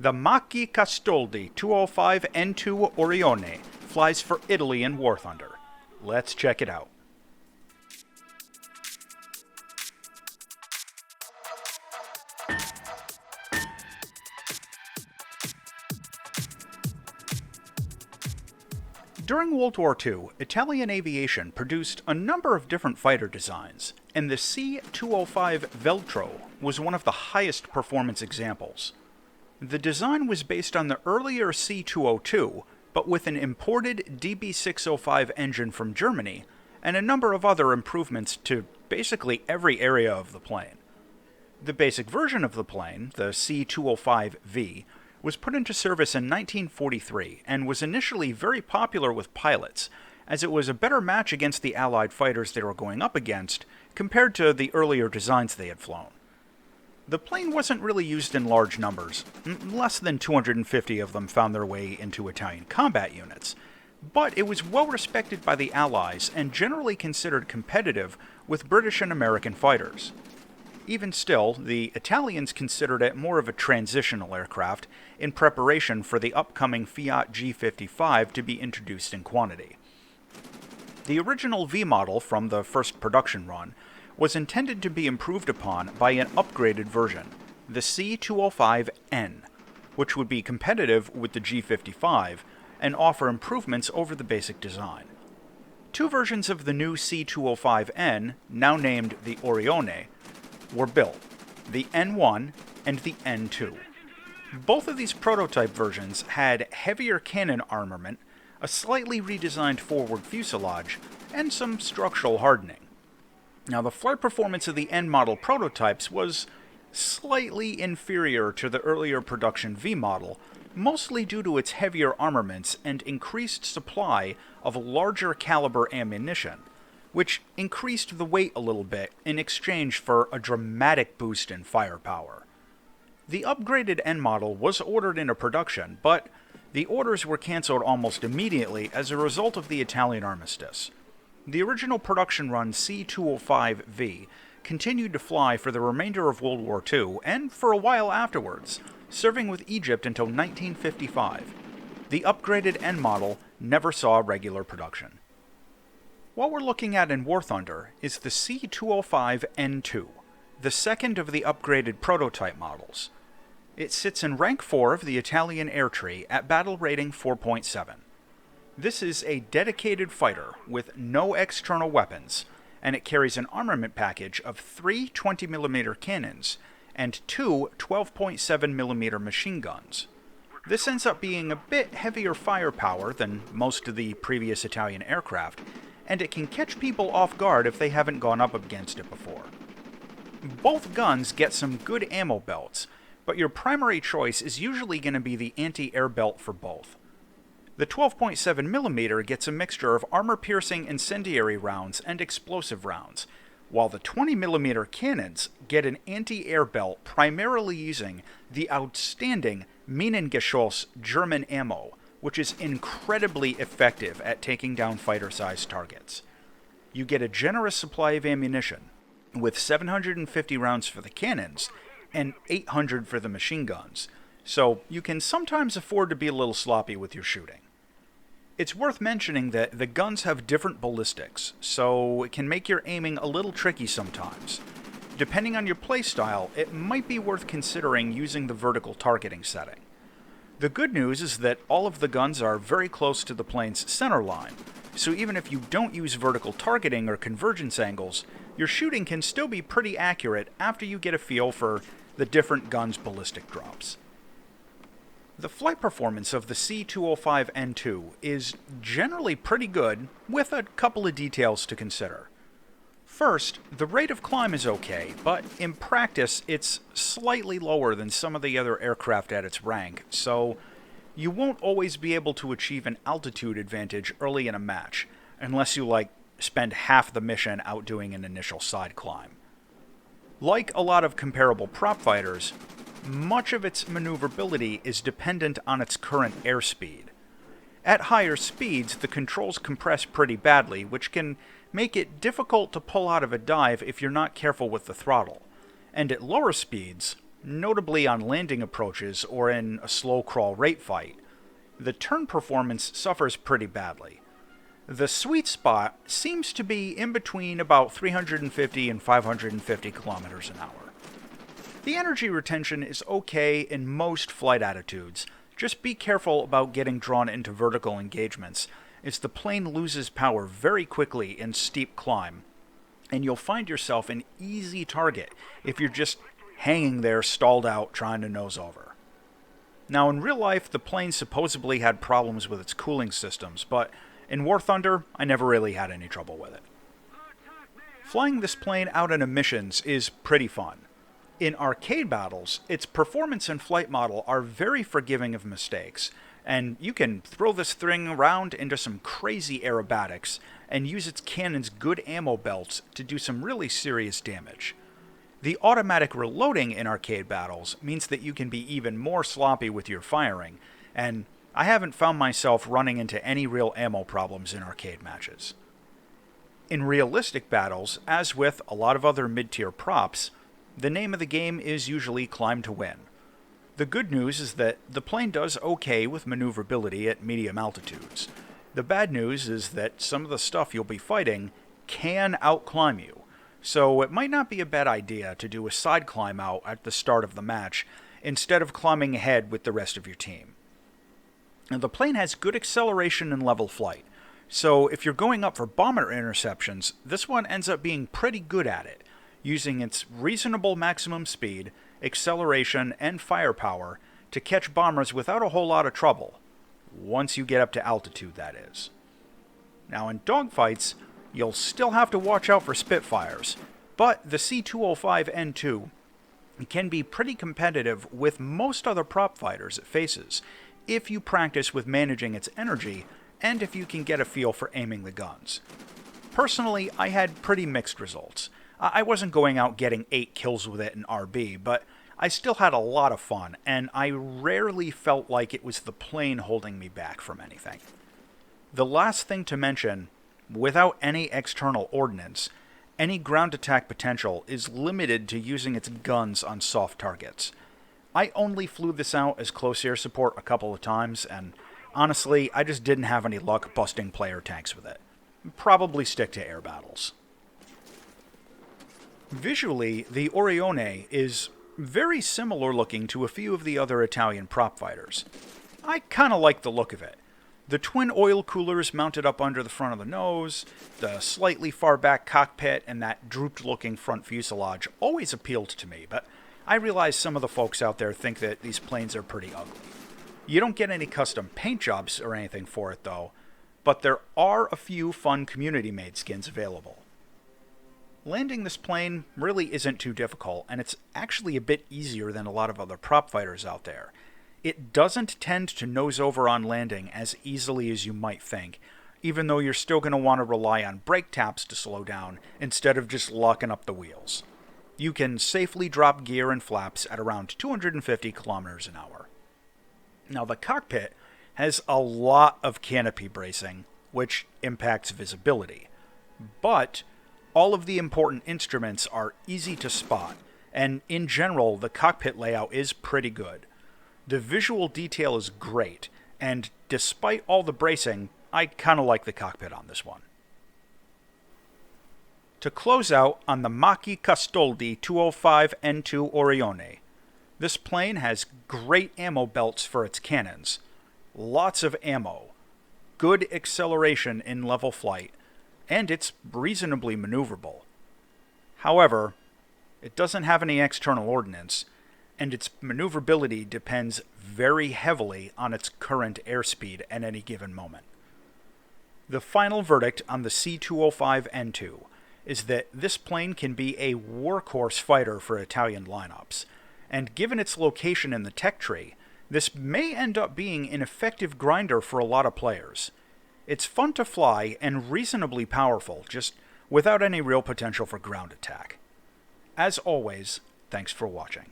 The Macchi Castoldi 205N2 Orione flies for Italy in War Thunder. Let's check it out. During World War II, Italian aviation produced a number of different fighter designs, and the C.205 Veltro was one of the highest performance examples. The design was based on the earlier C.202, but with an imported DB605 engine from Germany, and a number of other improvements to basically every area of the plane. The basic version of the plane, the C.205V, was put into service in 1943 and was initially very popular with pilots, as it was a better match against the Allied fighters they were going up against compared to the earlier designs they had flown. The plane wasn't really used in large numbers. Less than 250 of them found their way into Italian combat units, but it was well respected by the Allies and generally considered competitive with British and American fighters. Even still, the Italians considered it more of a transitional aircraft in preparation for the upcoming Fiat G55 to be introduced in quantity. The original V model from the first production run was intended to be improved upon by an upgraded version, the C.205N, which would be competitive with the G55 and offer improvements over the basic design. Two versions of the new C.205N, now named the Orione, were built, the N1 and the N2. Both of these prototype versions had heavier cannon armament, a slightly redesigned forward fuselage, and some structural hardening. Now, the flight performance of the N model prototypes was slightly inferior to the earlier production V model, mostly due to its heavier armaments and increased supply of larger caliber ammunition, which increased the weight a little bit in exchange for a dramatic boost in firepower. The upgraded N model was ordered into production, but the orders were cancelled almost immediately as a result of the Italian armistice. The original production run C.205V continued to fly for the remainder of World War II and for a while afterwards, serving with Egypt until 1955. The upgraded N model never saw regular production. What we're looking at in War Thunder is the C.205N2, the second of the upgraded prototype models. It sits in rank 4 of the Italian air tree at battle rating 4.7. This is a dedicated fighter with no external weapons, and it carries an armament package of 3 20mm cannons and 2 12.7mm machine guns. This ends up being a bit heavier firepower than most of the previous Italian aircraft, and it can catch people off guard if they haven't gone up against it before. Both guns get some good ammo belts, but your primary choice is usually going to be the anti-air belt for both. The 12.7mm gets a mixture of armor-piercing incendiary rounds and explosive rounds, while the 20mm cannons get an anti-air belt primarily using the outstanding Minengeschoss German ammo, which is incredibly effective at taking down fighter-sized targets. You get a generous supply of ammunition, with 750 rounds for the cannons and 800 for the machine guns, so you can sometimes afford to be a little sloppy with your shooting. It's worth mentioning that the guns have different ballistics, so it can make your aiming a little tricky sometimes. Depending on your playstyle, it might be worth considering using the vertical targeting setting. The good news is that all of the guns are very close to the plane's center line, so even if you don't use vertical targeting or convergence angles, your shooting can still be pretty accurate after you get a feel for the different guns' ballistic drops. The flight performance of the C.205N2 is generally pretty good, with a couple of details to consider. First, the rate of climb is okay, but in practice it's slightly lower than some of the other aircraft at its rank, so you won't always be able to achieve an altitude advantage early in a match, unless you, spend half the mission out doing an initial side climb. Like a lot of comparable prop fighters, much of its maneuverability is dependent on its current airspeed. At higher speeds, the controls compress pretty badly, which can make it difficult to pull out of a dive if you're not careful with the throttle. And at lower speeds, notably on landing approaches or in a slow crawl rate fight, the turn performance suffers pretty badly. The sweet spot seems to be in between about 350 and 550 kilometers an hour. The energy retention is okay in most flight attitudes, just be careful about getting drawn into vertical engagements, as the plane loses power very quickly in steep climb, and you'll find yourself an easy target if you're just hanging there stalled out trying to nose over. Now in real life, the plane supposedly had problems with its cooling systems, but in War Thunder, I never really had any trouble with it. Flying this plane out in missions is pretty fun. In arcade battles, its performance and flight model are very forgiving of mistakes, and you can throw this thing around into some crazy aerobatics and use its cannon's good ammo belts to do some really serious damage. The automatic reloading in arcade battles means that you can be even more sloppy with your firing, and I haven't found myself running into any real ammo problems in arcade matches. In realistic battles, as with a lot of other mid-tier props, the name of the game is usually climb to win. The good news is that the plane does okay with maneuverability at medium altitudes. The bad news is that some of the stuff you'll be fighting can outclimb you, so it might not be a bad idea to do a side climb out at the start of the match instead of climbing ahead with the rest of your team. Now, the plane has good acceleration and level flight, so if you're going up for bomber interceptions, this one ends up being pretty good at it, using its reasonable maximum speed, acceleration, and firepower to catch bombers without a whole lot of trouble, once you get up to altitude, that is. Now in dogfights, you'll still have to watch out for Spitfires, but the C.205N2 can be pretty competitive with most other prop fighters it faces, if you practice with managing its energy, and if you can get a feel for aiming the guns. Personally, I had pretty mixed results. I wasn't going out getting 8 kills with it in RB, but I still had a lot of fun, and I rarely felt like it was the plane holding me back from anything. The last thing to mention, without any external ordnance, any ground attack potential is limited to using its guns on soft targets. I only flew this out as close air support a couple of times, and honestly, I just didn't have any luck busting player tanks with it. Probably stick to air battles. Visually, the Orione is very similar looking to a few of the other Italian prop fighters. I kinda like the look of it. The twin oil coolers mounted up under the front of the nose, the slightly far back cockpit, and that drooped looking front fuselage always appealed to me, but I realize some of the folks out there think that these planes are pretty ugly. You don't get any custom paint jobs or anything for it though, but there are a few fun community-made skins available. Landing this plane really isn't too difficult, and it's actually a bit easier than a lot of other prop fighters out there. It doesn't tend to nose over on landing as easily as you might think, even though you're still going to want to rely on brake taps to slow down instead of just locking up the wheels. You can safely drop gear and flaps at around 250 kilometers an hour. Now the cockpit has a lot of canopy bracing, which impacts visibility, but all of the important instruments are easy to spot, and in general, the cockpit layout is pretty good. The visual detail is great, and despite all the bracing, I kinda like the cockpit on this one. To close out on the Macchi Castoldi 205N2 Orione, this plane has great ammo belts for its cannons, lots of ammo, good acceleration in level flight, and it's reasonably maneuverable. However, it doesn't have any external ordnance, and its maneuverability depends very heavily on its current airspeed at any given moment. The final verdict on the C.205N2 is that this plane can be a workhorse fighter for Italian lineups, and given its location in the tech tree, this may end up being an effective grinder for a lot of players. It's fun to fly and reasonably powerful, just without any real potential for ground attack. As always, thanks for watching.